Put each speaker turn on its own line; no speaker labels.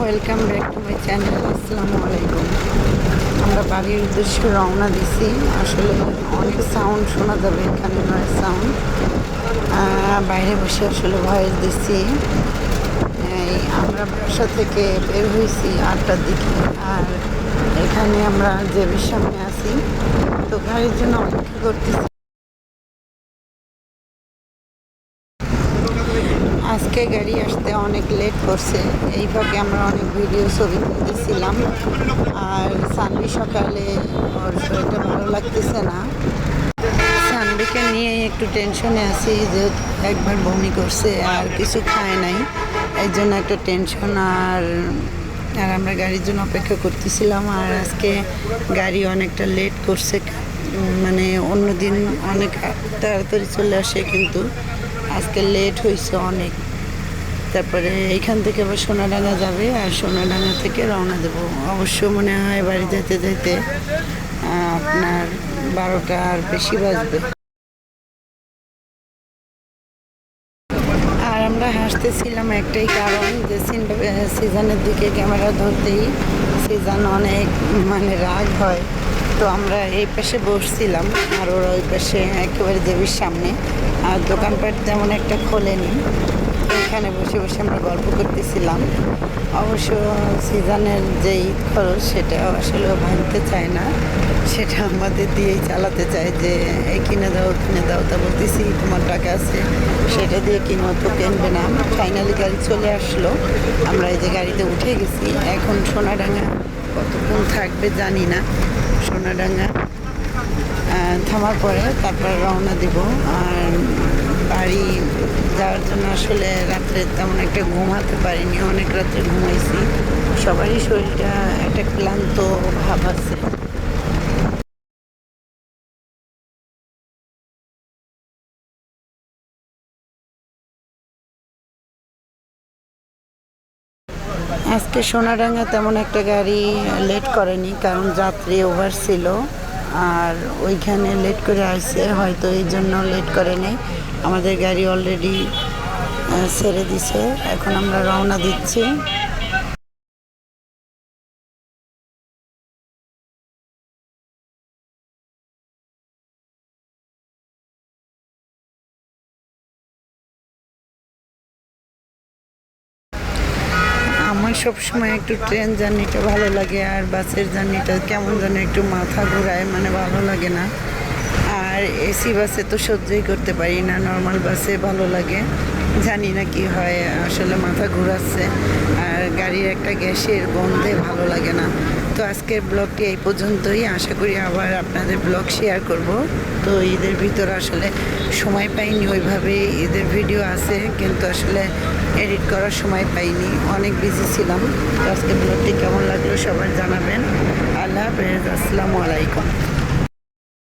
Welcome back to my channel. আসসালামু আলাইকুম। আমরা বাড়ির উদ্দেশ্যে রওনা দিছি। আসলে অনেক সাউন্ড শোনা যাবে এখানে, নয়েজ সাউন্ড। বাইরে বসে আসলে ভয়েস দিচ্ছি। আমরা বাসা থেকে বের হয়েছি 8টার দিকে, আর এখানে আমরা যে সামনে আছি, তো গাড়ির জন্য অপেক্ষা করতেছি। আজকে গাড়ি আসতে অনেক লেট করছে। এই ফাঁকে আমরা অনেক ভিডিও ছবি তুলতেছিলাম। আর সানবি সকালে ওর শরীরটা ভালো লাগতেছে না। সানবিকে নিয়ে একটু টেনশনে আছি, যে একবার বমি করছে আর কিছু খায় নাই, এই জন্য একটা টেনশন। আর আমরা গাড়ির জন্য অপেক্ষা করতেছিলাম। আর আজকে গাড়ি অনেকটা লেট করছে, মানে অন্যদিন অনেক তাড়াতাড়ি চলে আসে, কিন্তু আজকে লেট হয়েছে অনেক। তারপরে এইখান থেকে আবার সোনাডাঙ্গা যাবে, আর সোনাডাঙ্গা থেকে রওনা দেবো। অবশ্য মনে হয় বাড়ি যেতে যেতে আপনার 12টা আর বেশি বাজবে। আর আমরা হাসতেছিলাম একটাই কারণ, যে সিজনের দিকে ক্যামেরা ধরতেই সিজন অনেক রাগ হয়। তো আমরা এই পাশে বসছিলাম, আর ওরা ওই পাশে একেবারে দেবীর সামনে। আর দোকানপাট তেমন একটা খোলেনি, এখানে বসে বসে আমরা গল্প করতেছিলাম। অবশ্য সিজনের যেই খরচ, সেটা আসলে ভাঙতে চায় না, সেটা আমাদের দিয়েই চালাতে চায়, যে এই কিনে দাও কিনে দাও। তা বলতেছি তোমার টাকা আছে, সেটা দিয়ে কিনো, তো কিনবে না। ফাইনালি গাড়ি চলে আসলো, আমরা এই যে গাড়িতে উঠে গেছি। এখন সোনাডাঙ্গা কতক্ষণ থাকবে জানি না। সোনাডাঙ্গা থামার পরে তারপর রওনা দিব। আর বাড়ি যাওয়ার জন্য আসলে রাত্রে তেমন একটা ঘুমাতে পারিনি, অনেক রাত্রে ঘুমাইছি। সবারই শরীরটা একটা ক্লান্ত ভাব আছে। আজকে সোনাডাঙ্গা তেমন একটা গাড়ি লেট করেনি, কারণ যাত্রী ওভার ছিল। আর ওইখানে লেট করে আসছে, হয়তো এই জন্য লেট করে নেই। আমাদের গাড়ি অলরেডি ছেড়ে দিছে, এখন আমরা রওনা দিচ্ছি। আমার সবসময় একটু ট্রেন জার্নিটা ভালো লাগে, আর বাসের জার্নিটা কেমন যেন একটু মাথা ঘোরায়, ভালো লাগে না। আর এসি বাসে তো সহ্যই করতে পারি না, নর্মাল বাসে ভালো লাগে। জানি না কি হয়, আসলে মাথা ঘোরাচ্ছে। আর গাড়ির একটা গ্যাসের গন্ধে ভালো লাগে না। তো আজকের ব্লগটি এই পর্যন্তই। আশা করি আবার আপনাদের ব্লগ শেয়ার করব। তো ঈদের ভিতর আসলে সময় পাইনি ওইভাবে। ঈদের ভিডিও আছে, কিন্তু আসলে এডিট করার সময় পাইনি, অনেক বিজি ছিলাম। তো আজকের ব্লগটি কেমন লাগলো সবাই জানাবেন। আল্লাহ হাফেজ, আসসালামু আলাইকুম।